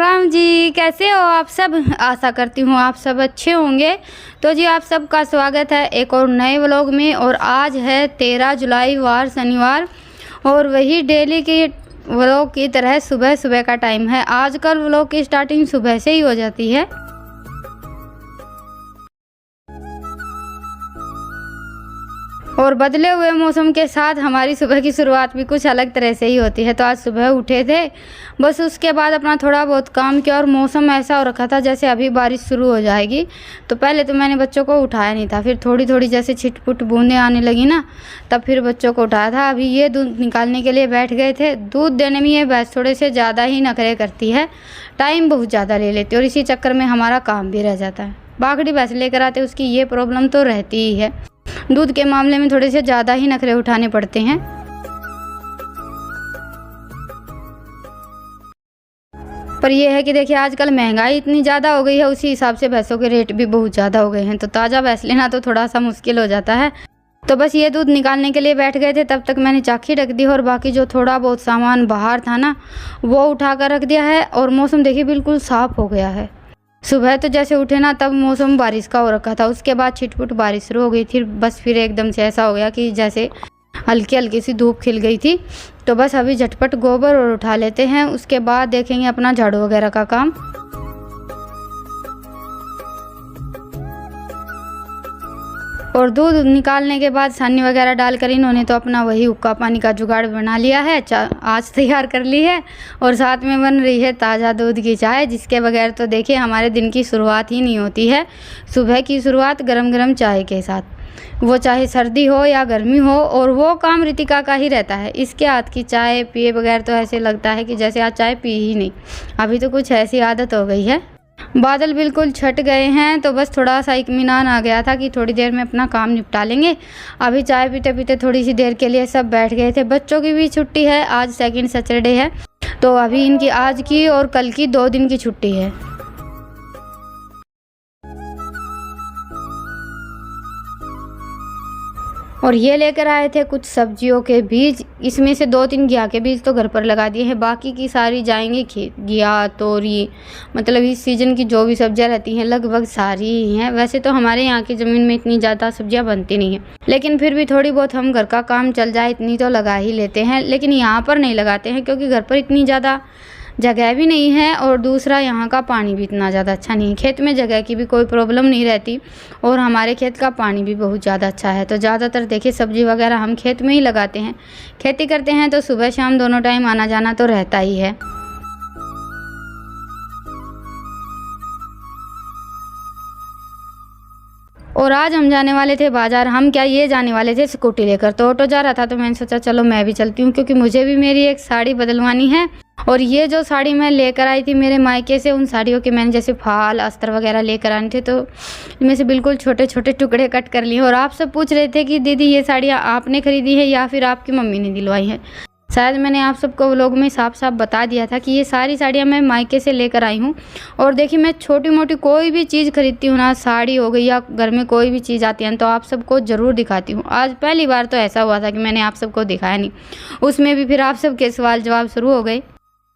राम जी, कैसे हो आप सब। आशा करती हूँ आप सब अच्छे होंगे। तो जी आप सबका स्वागत है एक और नए व्लॉग में। और आज है 13 जुलाई वार शनिवार और वही डेली की व्लॉग की तरह सुबह सुबह का टाइम है। आजकल व्लॉग की स्टार्टिंग सुबह से ही हो जाती है। और बदले हुए मौसम के साथ हमारी सुबह की शुरुआत भी कुछ अलग तरह से ही होती है। तो आज सुबह उठे थे, बस उसके बाद अपना थोड़ा बहुत काम किया और मौसम ऐसा हो रखा था जैसे अभी बारिश शुरू हो जाएगी। तो पहले तो मैंने बच्चों को उठाया नहीं था, फिर थोड़ी थोड़ी जैसे छिटपुट बूंदें आने लगी ना, तब फिर बच्चों को उठाया था। अभी ये दूध निकालने के लिए बैठ गए थे। दूध देने में ये भैंस थोड़े से ज़्यादा ही नखरे करती है, टाइम बहुत ज़्यादा ले लेती है और इसी चक्कर में हमारा काम भी रह जाता है। बागड़ी भैंस लेकर आते उसकी ये प्रॉब्लम तो रहती ही है, दूध के मामले में थोड़े से ज़्यादा ही नखरे उठाने पड़ते हैं। पर यह है कि देखिए आजकल महंगाई इतनी ज़्यादा हो गई है, उसी हिसाब से भैंसों के रेट भी बहुत ज़्यादा हो गए हैं। तो ताज़ा भैंस लेना तो थोड़ा सा मुश्किल हो जाता है। तो बस ये दूध निकालने के लिए बैठ गए थे, तब तक मैंने चाखी रख दी और बाकी जो थोड़ा बहुत सामान बाहर था ना वो उठा कर रख दिया है। और मौसम देखिए बिल्कुल साफ़ हो गया है। सुबह तो जैसे उठे ना तब मौसम बारिश का हो रखा था, उसके बाद छिटपुट बारिश शुरू हो गई थी। बस फिर एकदम से ऐसा हो गया कि जैसे हल्की हल्की सी धूप खिल गई थी। तो बस अभी झटपट गोबर और उठा लेते हैं, उसके बाद देखेंगे अपना झाड़ू वगैरह का काम। और दूध निकालने के बाद सानी वगैरह डालकर इन्होंने तो अपना वही हुक्का पानी का जुगाड़ बना लिया है, आज तैयार कर ली है। और साथ में बन रही है ताज़ा दूध की चाय, जिसके बगैर तो देखिए हमारे दिन की शुरुआत ही नहीं होती है। सुबह की शुरुआत गरम गरम चाय के साथ, वो चाहे सर्दी हो या गर्मी हो। और वो काम रितिका का ही रहता है, इसके हाथ की चाय पिए बगैर तो ऐसे लगता है कि जैसे आज चाय पी ही नहीं। अभी तो कुछ ऐसी आदत हो गई है। बादल बिल्कुल छट गए हैं, तो बस थोड़ा सा इत्मीनान आ गया था कि थोड़ी देर में अपना काम निपटा लेंगे। अभी चाय पीते पीते थोड़ी सी देर के लिए सब बैठ गए थे। बच्चों की भी छुट्टी है, आज सेकंड सैटरडे है, तो अभी इनकी आज की और कल की 2 दिन की छुट्टी है। और ये लेकर आए थे कुछ सब्जियों के बीज, इसमें से 2-3 घिया के बीज तो घर पर लगा दिए हैं, बाकी की सारी जाएंगी खेत। घिया, तोरी, मतलब इस सीज़न की जो भी सब्जियां रहती हैं लगभग सारी ही हैं। वैसे तो हमारे यहाँ की ज़मीन में इतनी ज़्यादा सब्जियां बनती नहीं हैं, लेकिन फिर भी थोड़ी बहुत हम घर का काम चल जाए इतनी तो लगा ही लेते हैं। लेकिन यहाँ पर नहीं लगाते हैं क्योंकि घर पर इतनी ज़्यादा जगह भी नहीं है और दूसरा यहाँ का पानी भी इतना ज़्यादा अच्छा नहीं है। खेत में जगह की भी कोई प्रॉब्लम नहीं रहती और हमारे खेत का पानी भी बहुत ज़्यादा अच्छा है। तो ज़्यादातर देखिए सब्जी वगैरह हम खेत में ही लगाते हैं। खेती करते हैं तो सुबह शाम दोनों टाइम आना जाना तो रहता ही है। और आज हम जाने वाले थे बाजार। हम क्या, ये जाने वाले थे स्कूटी लेकर, तो ऑटो जा रहा था तो मैंने सोचा चलो मैं भी चलती हूँ, क्योंकि मुझे भी मेरी एक साड़ी बदलवानी है। और ये जो साड़ी मैं लेकर आई थी मेरे मायके से, उन साड़ियों के मैंने जैसे फाल अस्तर वगैरह लेकर आने थे, तो इनमें से बिल्कुल छोटे छोटे टुकड़े कट कर लिए। और आप सब पूछ रहे थे कि दीदी ये साड़ियाँ आपने खरीदी है या फिर आपकी मम्मी ने दिलवाई है। शायद मैंने आप सबको व्लॉग में साफ साफ बता दिया था कि ये सारी साड़ियाँ मैं मायके से लेकर आई हूँ। और देखिए मैं छोटी मोटी कोई भी चीज़ खरीदती हूँ ना, साड़ी हो गई या घर में कोई भी चीज़ आती है तो आप सबको ज़रूर दिखाती हूँ। आज पहली बार तो ऐसा हुआ था कि मैंने आप सबको दिखाया नहीं, उसमें भी फिर आप सबके सवाल जवाब शुरू हो गए।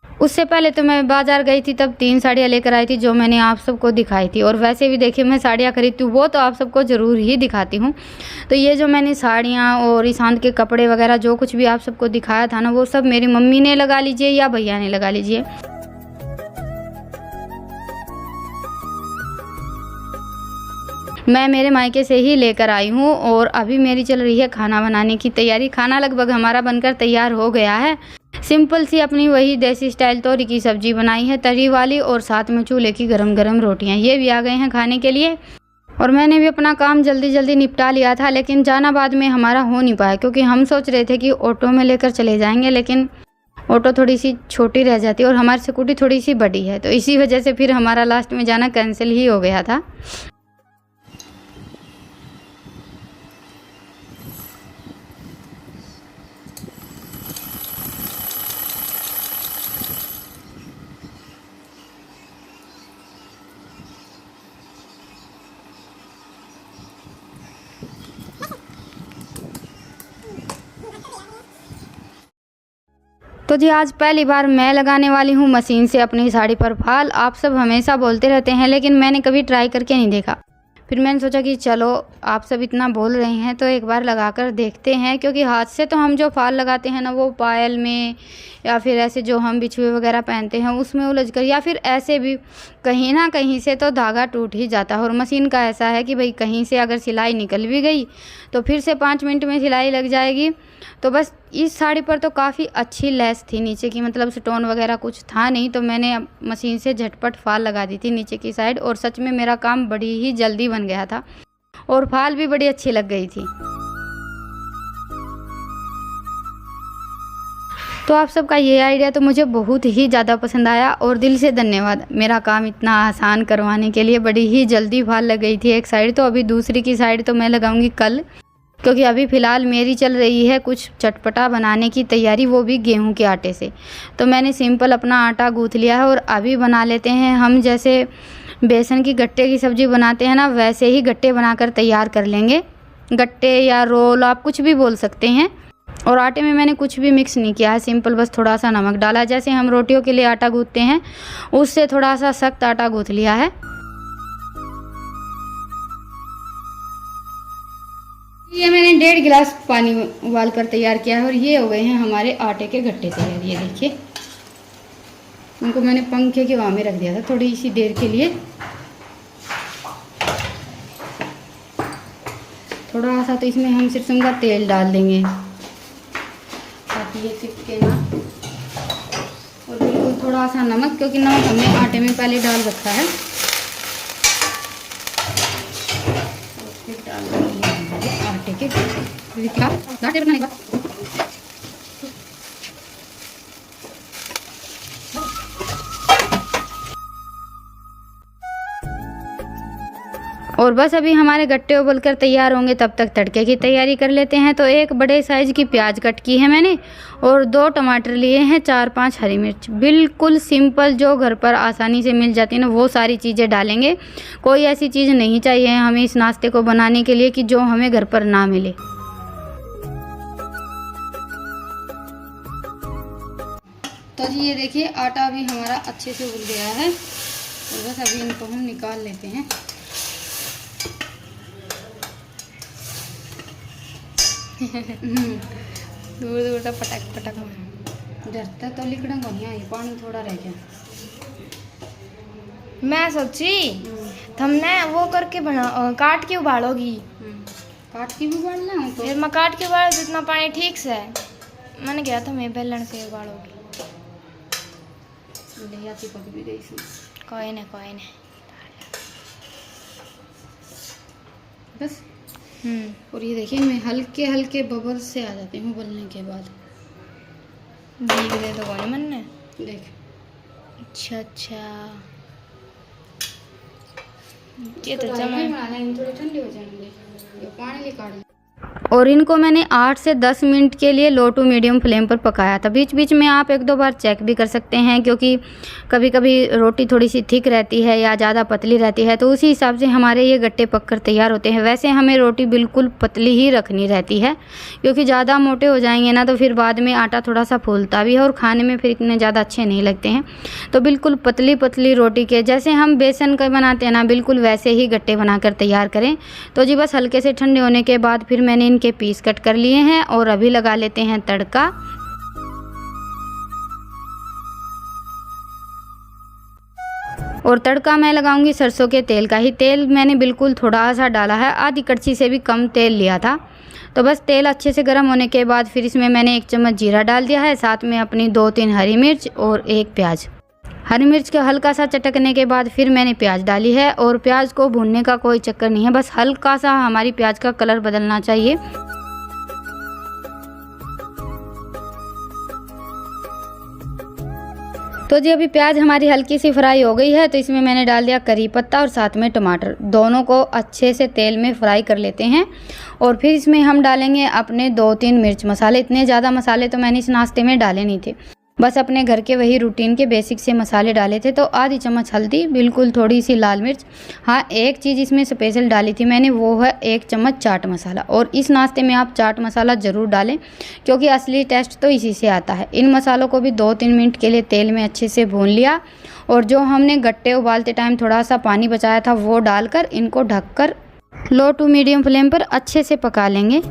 उससे पहले तो मैं बाज़ार गई थी, तब 3 साड़ियाँ लेकर आई थी जो मैंने आप सबको दिखाई थी। और वैसे भी देखिए मैं साड़ियाँ खरीदती हूँ वो तो आप सबको ज़रूर ही दिखाती हूँ। तो ये जो मैंने साड़ियाँ और ईशान के कपड़े वगैरह जो कुछ भी आप सबको दिखाया था ना, वो सब मेरी मम्मी ने लगा लीजिए या भैया ने लगा लीजिए। मैं मेरे मायके से ही लेकर आई हूँ। और अभी मेरी चल रही है खाना बनाने की तैयारी। खाना लगभग हमारा बनकर तैयार हो गया है। सिंपल सी अपनी वही देसी स्टाइल तोरी की सब्जी बनाई है, तरी वाली, और साथ में चूल्हे की गरम गरम रोटियां। ये भी आ गए हैं खाने के लिए। और मैंने भी अपना काम जल्दी जल्दी निपटा लिया था, लेकिन जाना बाद में हमारा हो नहीं पाया, क्योंकि हम सोच रहे थे कि ऑटो में लेकर चले जाएंगे, लेकिन ऑटो थोड़ी सी छोटी रह जाती है और हमारी स्कूटी थोड़ी सी बड़ी है, तो इसी वजह से फिर हमारा लास्ट में जाना कैंसिल ही हो गया था। तो जी आज पहली बार मैं लगाने वाली हूँ मशीन से अपनी साड़ी पर फाल। आप सब हमेशा बोलते रहते हैं लेकिन मैंने कभी ट्राई करके नहीं देखा। फिर मैंने सोचा कि चलो आप सब इतना बोल रहे हैं तो एक बार लगा कर देखते हैं, क्योंकि हाथ से तो हम जो फाल लगाते हैं ना वो पायल में या फिर ऐसे जो हम बिछुए वगैरह पहनते हैं उसमें उलझ कर, या फिर ऐसे भी कहीं ना कहीं से तो धागा टूट ही जाता है। और मशीन का ऐसा है कि भाई कहीं से अगर सिलाई निकल भी गई तो फिर से 5 मिनट में सिलाई लग जाएगी। तो बस इस साड़ी पर तो काफ़ी अच्छी लेस थी नीचे की, मतलब स्टोन वगैरह कुछ था नहीं, तो मैंने मशीन से झटपट फाल लगा दी थी नीचे की साइड और सच में मेरा काम बड़ी ही जल्दी बन गया था और फाल भी बड़ी अच्छी लग गई थी। तो आप सबका ये आइडिया तो मुझे बहुत ही ज़्यादा पसंद आया और दिल से धन्यवाद मेरा काम इतना आसान करवाने के लिए। बड़ी ही जल्दी फाल लग गई थी एक साइड, तो अभी दूसरी की साइड तो मैं लगाऊंगी कल, क्योंकि अभी फ़िलहाल मेरी चल रही है कुछ चटपटा बनाने की तैयारी, वो भी गेहूं के आटे से। तो मैंने सिंपल अपना आटा गूँथ लिया है और अभी बना लेते हैं हम जैसे बेसन की गट्टे की सब्ज़ी बनाते हैं ना, वैसे ही गट्टे बनाकर तैयार कर लेंगे। गट्टे या रोल आप कुछ भी बोल सकते हैं। और आटे में मैंने कुछ भी मिक्स नहीं किया है, सिंपल बस थोड़ा सा नमक डाला। जैसे हम रोटियों के लिए आटा गूँथते हैं उससे थोड़ा सा सख्त आटा गूँथ लिया है। ये मैंने 1.5 गिलास पानी उबाल कर तैयार किया है और ये हो गए हैं हमारे आटे के गट्टे तैयार। ये देखिए, उनको मैंने पंखे की हवा में रख दिया था थोड़ी सी देर के लिए। थोड़ा सा तो इसमें हम सरसों का तेल डाल देंगे ताकि ये चिपके ना, और बिल्कुल थोड़ा सा नमक, क्योंकि नमक हमने आटे में पहले डाल रखा है। और फिर डाल देंगे आटे के घाटे बनाने के बाद और बस अभी हमारे गट्टे उबल कर तैयार होंगे, तब तक तड़के की तैयारी कर लेते हैं। तो एक बड़े साइज़ की प्याज कट की है मैंने और 2 टमाटर लिए हैं, 4-5 हरी मिर्च। बिल्कुल सिंपल जो घर पर आसानी से मिल जाती है ना वो सारी चीज़ें डालेंगे। कोई ऐसी चीज़ नहीं चाहिए हमें इस नाश्ते को बनाने के लिए कि जो हमें घर पर ना मिले। तो जी ये देखिए आटा भी हमारा अच्छे से उबल गया है और बस अभी इनको हम निकाल लेते हैं। दूर दूर तक पटक पटक डरता तो लिखना को नहीं आई, पानी थोड़ा रह गया। मैं सोची तुमने वो करके बना काट के उबालोगी। काट के भी उबालना है तो फिर मैं काट के उबाल जितना पानी ठीक से है। मैंने कहा था मैं बेलन से उबालोगी। ले चिपक भी गई इसमें। कोई नहीं बस। और ये देखिए मैं हल्के हल्के बबल्स से आ जाते हैं उबलने के बाद। भीग दे तो कौन मन ने देख। अच्छा ये तो थोड़ी ठंडी हो जाएंगे, ये पानी निकाल। और इनको मैंने 8 से 10 मिनट के लिए लो टू मीडियम फ्लेम पर पकाया था। बीच बीच में आप 1-2 बार चेक भी कर सकते हैं, क्योंकि कभी कभी रोटी थोड़ी सी थिक रहती है या ज़्यादा पतली रहती है, तो उसी हिसाब से हमारे ये गट्टे पककर तैयार होते हैं। वैसे हमें रोटी बिल्कुल पतली ही रखनी रहती है, क्योंकि ज़्यादा मोटे हो जाएंगे ना तो फिर बाद में आटा थोड़ा सा फूलता भी है और खाने में फिर इतने ज़्यादा अच्छे नहीं लगते हैं। तो बिल्कुल पतली पतली रोटी के जैसे हम बेसन का बनाते हैं ना, बिल्कुल वैसे ही गट्टे बनाकर तैयार करें। तो जी बस हल्के से ठंडे होने के बाद फिर मैंने इनके पीस कट कर लिए हैं और अभी लगा लेते हैं तड़का। और तड़का मैं लगाऊंगी सरसों के तेल का ही। तेल मैंने बिल्कुल थोड़ा सा डाला है, आधी कड़छी से भी कम तेल लिया था। तो बस तेल अच्छे से गर्म होने के बाद फिर इसमें मैंने 1 चम्मच जीरा डाल दिया है, साथ में अपनी 2-3 हरी मिर्च और 1 प्याज। हरी मिर्च का हल्का सा चटकने के बाद फिर मैंने प्याज डाली है। और प्याज को भूनने का कोई चक्कर नहीं है, बस हल्का सा हमारी प्याज का कलर बदलना चाहिए। तो जी अभी प्याज हमारी हल्की सी फ्राई हो गई है, तो इसमें मैंने डाल दिया करी पत्ता और साथ में टमाटर। दोनों को अच्छे से तेल में फ्राई कर लेते हैं। और फिर इसमें हम डालेंगे अपने 2-3 मिर्च मसाले। इतने ज़्यादा मसाले तो मैंने इस नाश्ते में डाले नहीं थे, बस अपने घर के वही रूटीन के बेसिक से मसाले डाले थे। तो आधी चम्मच हल्दी, बिल्कुल थोड़ी सी लाल मिर्च। हाँ, एक चीज़ इसमें स्पेशल डाली थी मैंने, वो है 1 चम्मच चाट मसाला। और इस नाश्ते में आप चाट मसाला ज़रूर डालें क्योंकि असली टेस्ट तो इसी से आता है। इन मसालों को भी 2-3 मिनट के लिए तेल में अच्छे से भून लिया और जो हमने गट्टे उबालते टाइम थोड़ा सा पानी बचाया था वो डालकर इनको ढककर लो टू मीडियम फ्लेम पर अच्छे से पका लेंगे।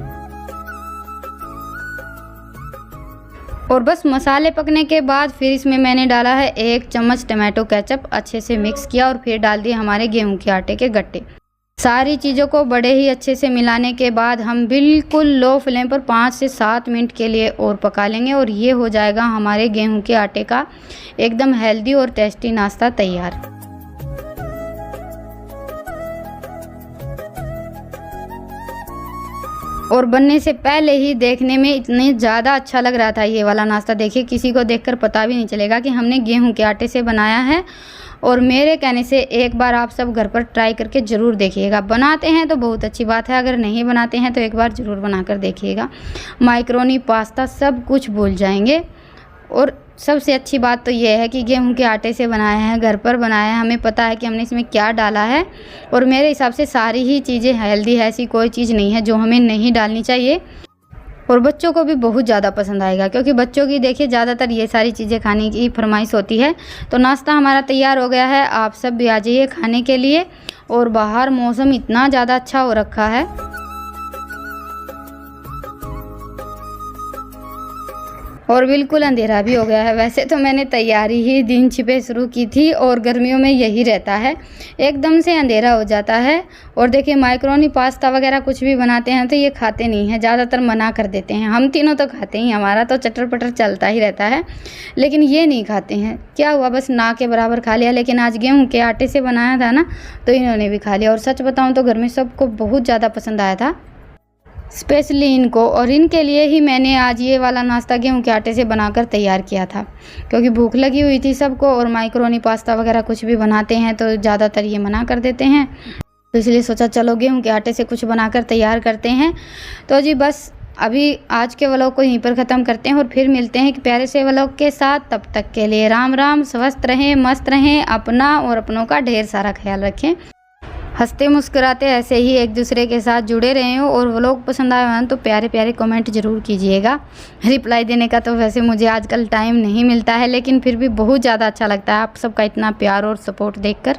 और बस मसाले पकने के बाद फिर इसमें मैंने डाला है 1 चम्मच टमाटो केचप, अच्छे से मिक्स किया और फिर डाल दिए हमारे गेहूं के आटे के गट्टे। सारी चीज़ों को बड़े ही अच्छे से मिलाने के बाद हम बिल्कुल लो फ्लेम पर 5 से 7 मिनट के लिए और पका लेंगे और ये हो जाएगा हमारे गेहूं के आटे का एकदम हेल्दी और टेस्टी नाश्ता तैयार। और बनने से पहले ही देखने में इतने ज़्यादा अच्छा लग रहा था ये वाला नाश्ता। देखिए, किसी को देखकर पता भी नहीं चलेगा कि हमने गेहूं के आटे से बनाया है। और मेरे कहने से एक बार आप सब घर पर ट्राई करके ज़रूर देखिएगा। बनाते हैं तो बहुत अच्छी बात है, अगर नहीं बनाते हैं तो एक बार ज़रूर बनाकर देखिएगा। मैक्रोनी, पास्ता सब कुछ भूल जाएंगे। और सबसे अच्छी बात तो ये है कि गेहूं के आटे से बनाया है, घर पर बनाया है, हमें पता है कि हमने इसमें क्या डाला है। और मेरे हिसाब से सारी ही चीज़ें हेल्दी है, ऐसी कोई चीज़ नहीं है जो हमें नहीं डालनी चाहिए। और बच्चों को भी बहुत ज़्यादा पसंद आएगा क्योंकि बच्चों की देखिए ज़्यादातर ये सारी चीज़ें खाने की फरमाइश होती है। तो नाश्ता हमारा तैयार हो गया है, आप सब भी आ जाइए खाने के लिए। और बाहर मौसम इतना ज़्यादा अच्छा हो रखा है। और बिल्कुल अंधेरा भी हो गया है। वैसे तो मैंने तैयारी ही दिन छिपे शुरू की थी और गर्मियों में यही रहता है, एकदम से अंधेरा हो जाता है। और देखिए, मैक्रोनी, पास्ता वगैरह कुछ भी बनाते हैं तो ये खाते नहीं हैं, ज़्यादातर मना कर देते हैं। हम तीनों तो खाते ही, हमारा तो चटर पटर चलता ही रहता है, लेकिन ये नहीं खाते हैं। क्या हुआ, बस ना के बराबर खा लिया। लेकिन आज गेहूँ के आटे से बनाया था ना, तो इन्होंने भी खा लिया। और सच बताऊँ तो घर में सबको बहुत ज़्यादा पसंद आया था, स्पेशली इनको। और इनके लिए ही मैंने आज ये वाला नाश्ता गेहूं के आटे से बनाकर तैयार किया था क्योंकि भूख लगी हुई थी सबको। और मैक्रोनी, पास्ता वगैरह कुछ भी बनाते हैं तो ज़्यादातर ये मना कर देते हैं, तो इसलिए सोचा चलो गेहूं के आटे से कुछ बनाकर तैयार करते हैं। तो जी बस अभी आज के व्लॉग को यहीं पर ख़त्म करते हैं और फिर मिलते हैं एक प्यारे से व्लॉग के साथ। तब तक के लिए राम राम, स्वस्थ रहें, मस्त रहें, अपना और अपनों का ढेर सारा ख्याल रखें। हंसते मुस्कुराते ऐसे ही एक दूसरे के साथ जुड़े रहे हो। और व्लॉग पसंद आए हो तो प्यारे प्यारे कमेंट ज़रूर कीजिएगा। रिप्लाई देने का तो वैसे मुझे आजकल टाइम नहीं मिलता है, लेकिन फिर भी बहुत ज़्यादा अच्छा लगता है आप सबका इतना प्यार और सपोर्ट देखकर।